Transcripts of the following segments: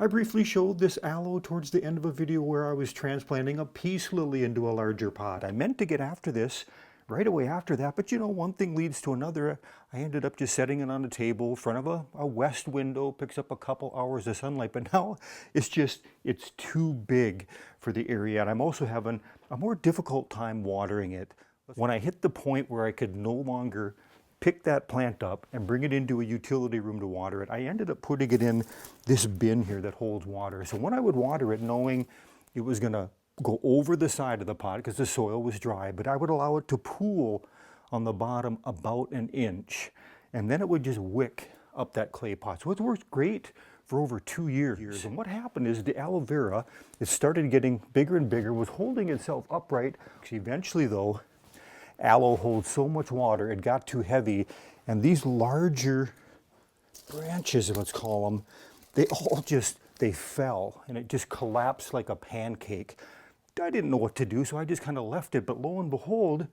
I briefly showed this aloe towards the end of a video where I was transplanting a peace lily into a larger pot. I meant to get after this right away after that, but you know, one thing leads to another. I ended up just setting it on a table in front of a west window, picks up a couple hours of sunlight, but now it's too big for the area, and I'm also having a more difficult time watering it. When I hit the point where I could no longer pick that plant up and bring it into a utility room to water it, I ended up putting it in this bin here that holds water. So when I would water it, knowing it was gonna go over the side of the pot because the soil was dry, but I would allow it to pool on the bottom about an inch. And then it would just wick up that clay pot. So it worked great for over 2 years. And what happened is the aloe vera, it started getting bigger and bigger, was holding itself upright. Eventually though, aloe holds so much water, it got too heavy, and these larger branches, let's call them, they fell, and it just collapsed like a pancake. I didn't know what to do, so I just kind of left it, but lo and behold,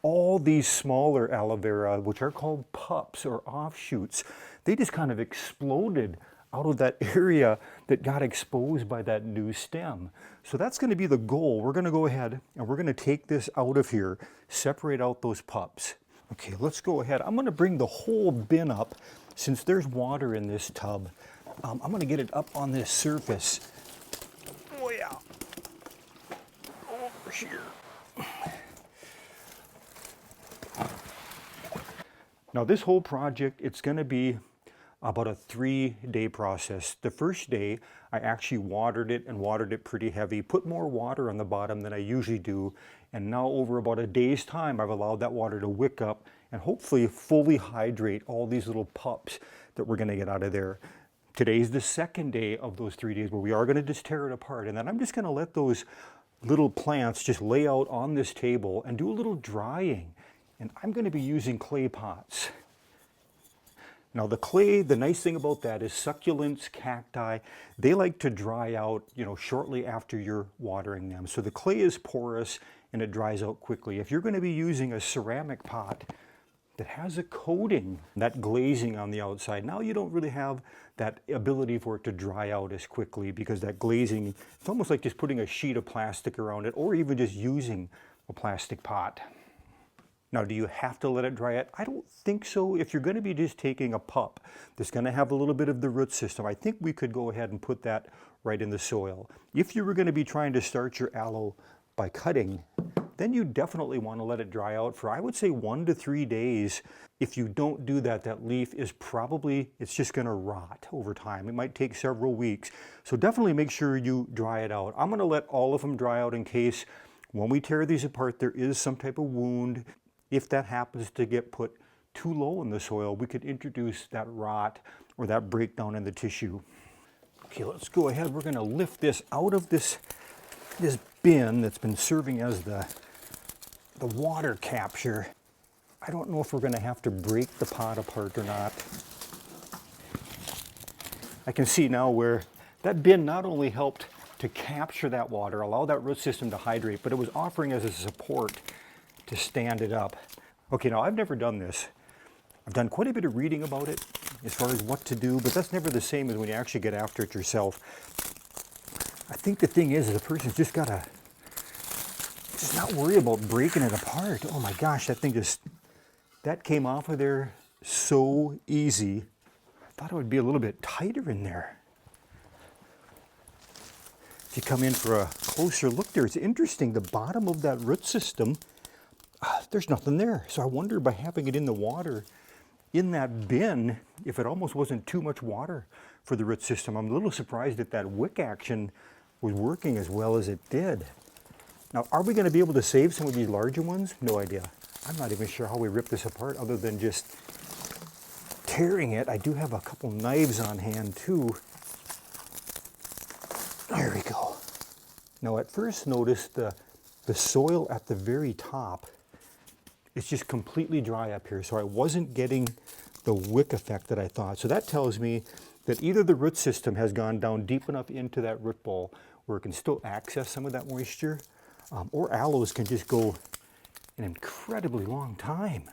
all these smaller aloe vera, which are called pups or offshoots, they just kind of exploded out of that area that got exposed by that new stem. So that's going to be the goal. We're going to go ahead and we're going to take this out of here, separate out those pups. Okay, let's go ahead. I'm going to bring the whole bin up since there's water in this tub. I'm going to get it up on this surface. Oh yeah. Over here. Now this whole project, it's going to be about a 3-day process. The first day, I actually watered it pretty heavy, put more water on the bottom than I usually do, and now over about a day's time, I've allowed that water to wick up and hopefully fully hydrate all these little pups that we're gonna get out of there. Today's the second day of those 3 days where we are gonna just tear it apart, and then I'm just gonna let those little plants just lay out on this table and do a little drying. And I'm gonna be using clay pots. Now the clay, the nice thing about that is succulents, cacti, they like to dry out, you know, shortly after you're watering them. So the clay is porous and it dries out quickly. If you're going to be using a ceramic pot that has a coating, that glazing on the outside, now you don't really have that ability for it to dry out as quickly because that glazing, it's almost like just putting a sheet of plastic around it or even just using a plastic pot. Now, do you have to let it dry out? I don't think so. If you're going to be just taking a pup that's going to have a little bit of the root system, I think we could go ahead and put that right in the soil. If you were going to be trying to start your aloe by cutting, then you definitely want to let it dry out for, I would say, 1 to 3 days. If you don't do that, that leaf is probably, it's just going to rot over time. It might take several weeks. So definitely make sure you dry it out. I'm going to let all of them dry out in case when we tear these apart, there is some type of wound. If that happens to get put too low in the soil, we could introduce that rot or that breakdown in the tissue. Okay, let's go ahead. We're going to lift this out of this bin that's been serving as the water capture. I don't know if we're going to have to break the pot apart or not. I can see now where that bin not only helped to capture that water, allow that root system to hydrate, but it was offering as a support to stand it up. Okay, now I've never done this. I've done quite a bit of reading about it as far as what to do, but that's never the same as when you actually get after it yourself. I think the thing is the person's just gotta just not worry about breaking it apart. Oh my gosh, that thing that came off of there so easy. I thought it would be a little bit tighter in there. If you come in for a closer look there, it's interesting. The bottom of that root system, there's nothing there. So I wonder by having it in the water in that bin, if it almost wasn't too much water for the root system. I'm a little surprised that that wick action was working as well as it did. Now, are we going to be able to save some of these larger ones? No idea. I'm not even sure how we rip this apart other than just tearing it. I do have a couple knives on hand too. There we go. Now, at first notice the soil at the very top, it's just completely dry up here. So I wasn't getting the wick effect that I thought. So that tells me that either the root system has gone down deep enough into that root ball where it can still access some of that moisture, or aloes can just go an incredibly long time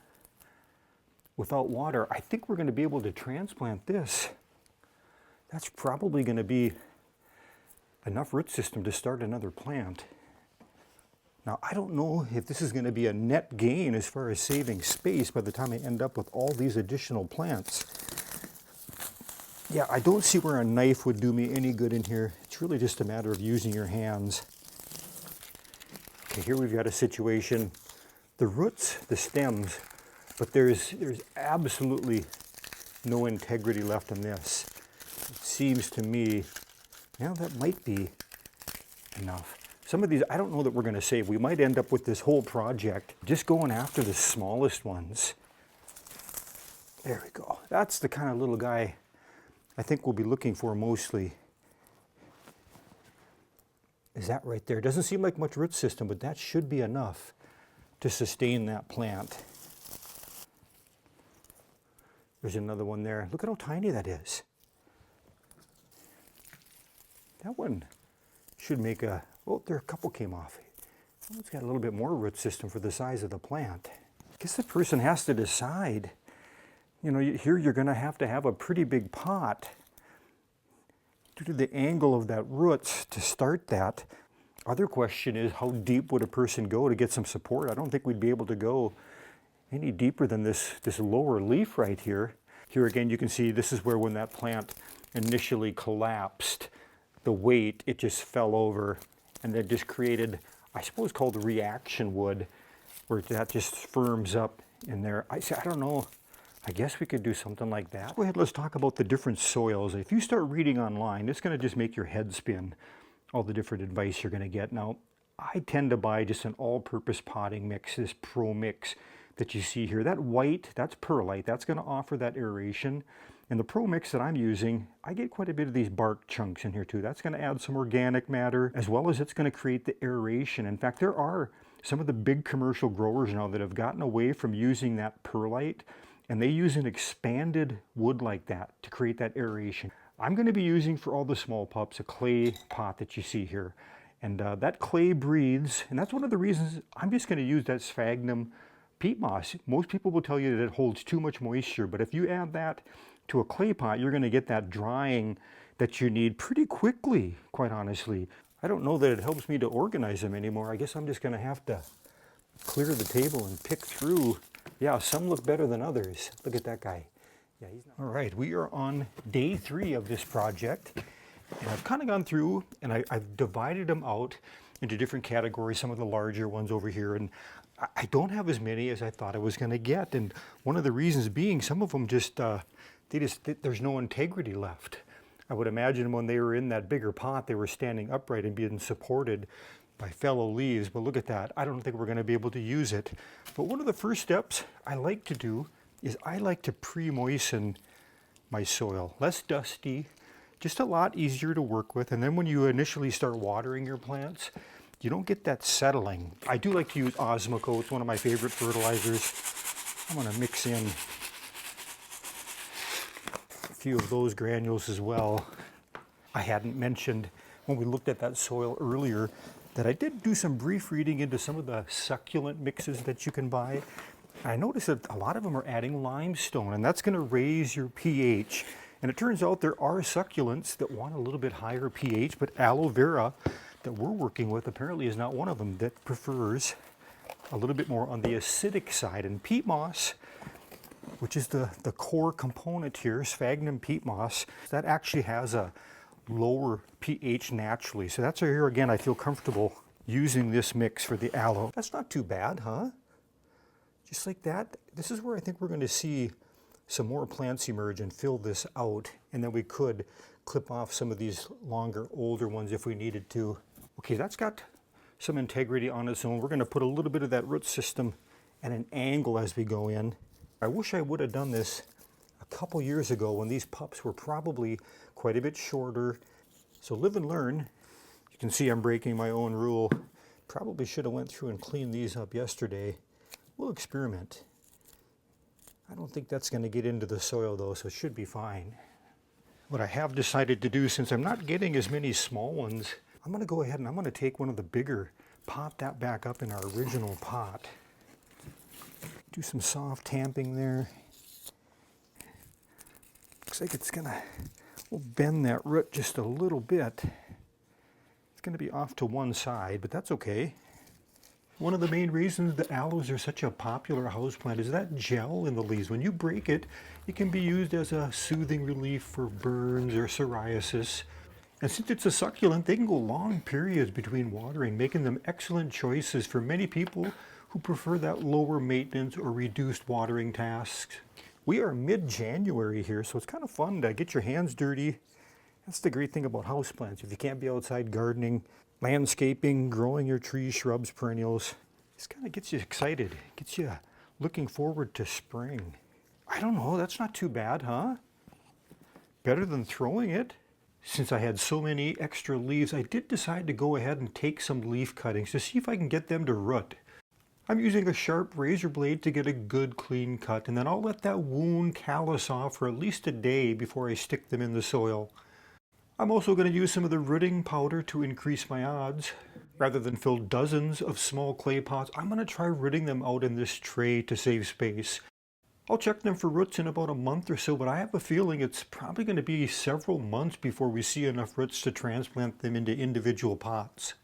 without water. I think we're going to be able to transplant this. That's probably going to be enough root system to start another plant. Now, I don't know if this is going to be a net gain as far as saving space by the time I end up with all these additional plants. Yeah, I don't see where a knife would do me any good in here. It's really just a matter of using your hands. Okay, here we've got a situation. The roots, the stems, but there's absolutely no integrity left in this. It seems to me, now that might be enough. Some of these, I don't know that we're going to save. We might end up with this whole project just going after the smallest ones. There we go. That's the kind of little guy I think we'll be looking for mostly. Is that right there? Doesn't seem like much root system, but that should be enough to sustain that plant. There's another one there. Look at how tiny that is. That one should make a, oh, there a couple came off. It's got a little bit more root system for the size of the plant. I guess the person has to decide. You know, here you're going to have a pretty big pot due to the angle of that roots to start that. Other question is, how deep would a person go to get some support? I don't think we'd be able to go any deeper than this lower leaf right here. Here again, you can see this is where when that plant initially collapsed, the weight, it just fell over and then just created, I suppose, called the reaction wood, where that just firms up in there. I don't know. I guess we could do something like that. Go ahead, let's talk about the different soils. If you start reading online, it's going to just make your head spin, all the different advice you're going to get. Now, I tend to buy just an all-purpose potting mix, this Pro Mix that you see here. That white, that's perlite. That's going to offer that aeration. And the Pro Mix that I'm using, I get quite a bit of these bark chunks in here too. That's going to add some organic matter, as well as it's going to create the aeration. In fact, there are some of the big commercial growers now that have gotten away from using that perlite, and they use an expanded wood like that to create that aeration. I'm going to be using, for all the small pups, a clay pot that you see here. And that clay breathes, and that's one of the reasons I'm just going to use that sphagnum peat moss. Most people will tell you that it holds too much moisture, but if you add that to a clay pot, you're going to get that drying that you need pretty quickly, quite honestly. I don't know that it helps me to organize them anymore. I guess I'm just going to have to clear the table and pick through. Yeah, some look better than others. Look at that guy. Yeah, he's not. All right, we are on day 3 of this project. And I've kind of gone through and I've divided them out into different categories, some of the larger ones over here. And I don't have as many as I thought I was going to get. And one of the reasons being, some of them just, there's no integrity left. I would imagine when they were in that bigger pot, they were standing upright and being supported by fellow leaves. But look at that. I don't think we're going to be able to use it. But one of the first steps I like to do is I like to pre-moisten my soil. Less dusty, just a lot easier to work with. And then when you initially start watering your plants, you don't get that settling. I do like to use Osmocote. It's one of my favorite fertilizers. I'm going to mix in a few of those granules as well. I hadn't mentioned when we looked at that soil earlier that I did do some brief reading into some of the succulent mixes that you can buy. I noticed that a lot of them are adding limestone, and that's going to raise your pH. And it turns out there are succulents that want a little bit higher pH, but Aloe Vera that we're working with apparently is not one of them, that prefers a little bit more on the acidic side. And peat moss, which is the core component here, sphagnum peat moss, that actually has a lower pH naturally. So that's why here again I feel comfortable using this mix for the aloe. That's not too bad, huh? Just like that. This is where I think we're going to see some more plants emerge and fill this out, and then we could clip off some of these longer, older ones if we needed to. Okay, that's got some integrity on its own. We're going to put a little bit of that root system at an angle as we go in. I wish I would have done this a couple years ago when these pups were probably quite a bit shorter. So live and learn. You can see I'm breaking my own rule. Probably should have went through and cleaned these up yesterday. We'll experiment. I don't think that's going to get into the soil though, so it should be fine. What I have decided to do, since I'm not getting as many small ones, I'm going to go ahead and I'm going to take one of the bigger, pop that back up in our original pot. Do some soft tamping there. Looks like it's going to, we'll bend that root just a little bit. going to be off to one side, but that's okay. One of the main reasons the aloes are such a popular houseplant is that gel in the leaves. When you break it, it can be used as a soothing relief for burns or psoriasis. And since it's a succulent, they can go long periods between watering, making them excellent choices for many people who prefer that lower maintenance or reduced watering tasks. We are mid-January here, so it's kind of fun to get your hands dirty. That's the great thing about houseplants. If you can't be outside gardening, landscaping, growing your trees, shrubs, perennials, this kind of gets you excited, gets you looking forward to spring. I don't know, that's not too bad, huh? Better than throwing it. Since I had so many extra leaves, I did decide to go ahead and take some leaf cuttings to see if I can get them to root. I'm using a sharp razor blade to get a good clean cut, and then I'll let that wound callus off for at least a day before I stick them in the soil. I'm also going to use some of the rooting powder to increase my odds. Rather than fill dozens of small clay pots, I'm going to try rooting them out in this tray to save space. I'll check them for roots in about a month or so, but I have a feeling it's probably going to be several months before we see enough roots to transplant them into individual pots.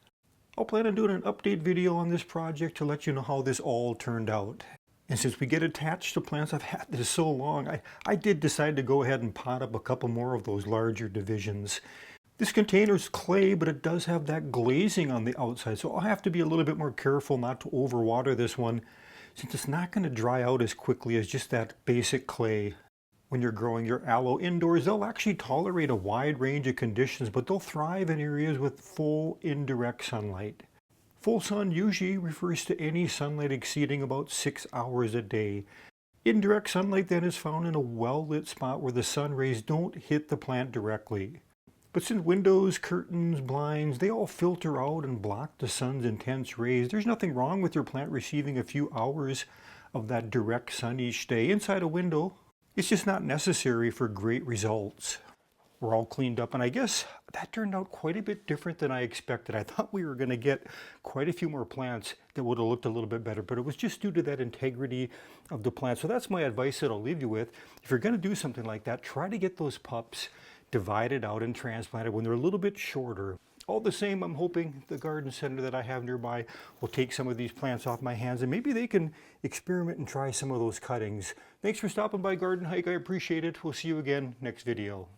I'll plan on doing an update video on this project to let you know how this all turned out. And since we get attached to plants, I've had this so long, I did decide to go ahead and pot up a couple more of those larger divisions. This container's clay, but it does have that glazing on the outside, so I'll have to be a little bit more careful not to overwater this one, since it's not going to dry out as quickly as just that basic clay. When you're growing your aloe indoors, they'll actually tolerate a wide range of conditions, but they'll thrive in areas with full indirect sunlight. Full sun usually refers to any sunlight exceeding about 6 hours a day. Indirect sunlight then is found in a well-lit spot where the sun rays don't hit the plant directly. But since windows, curtains, blinds, they all filter out and block the sun's intense rays, there's nothing wrong with your plant receiving a few hours of that direct sun each day inside a window. It's just not necessary for great results. We're all cleaned up, and I guess that turned out quite a bit different than I expected. I thought we were going to get quite a few more plants that would have looked a little bit better, but it was just due to that integrity of the plant. So that's my advice that I'll leave you with. If you're going to do something like that, try to get those pups divided out and transplanted when they're a little bit shorter. All the same, I'm hoping the garden center that I have nearby will take some of these plants off my hands, and maybe they can experiment and try some of those cuttings. Thanks for stopping by Garden Hike. I appreciate it. We'll see you again next video.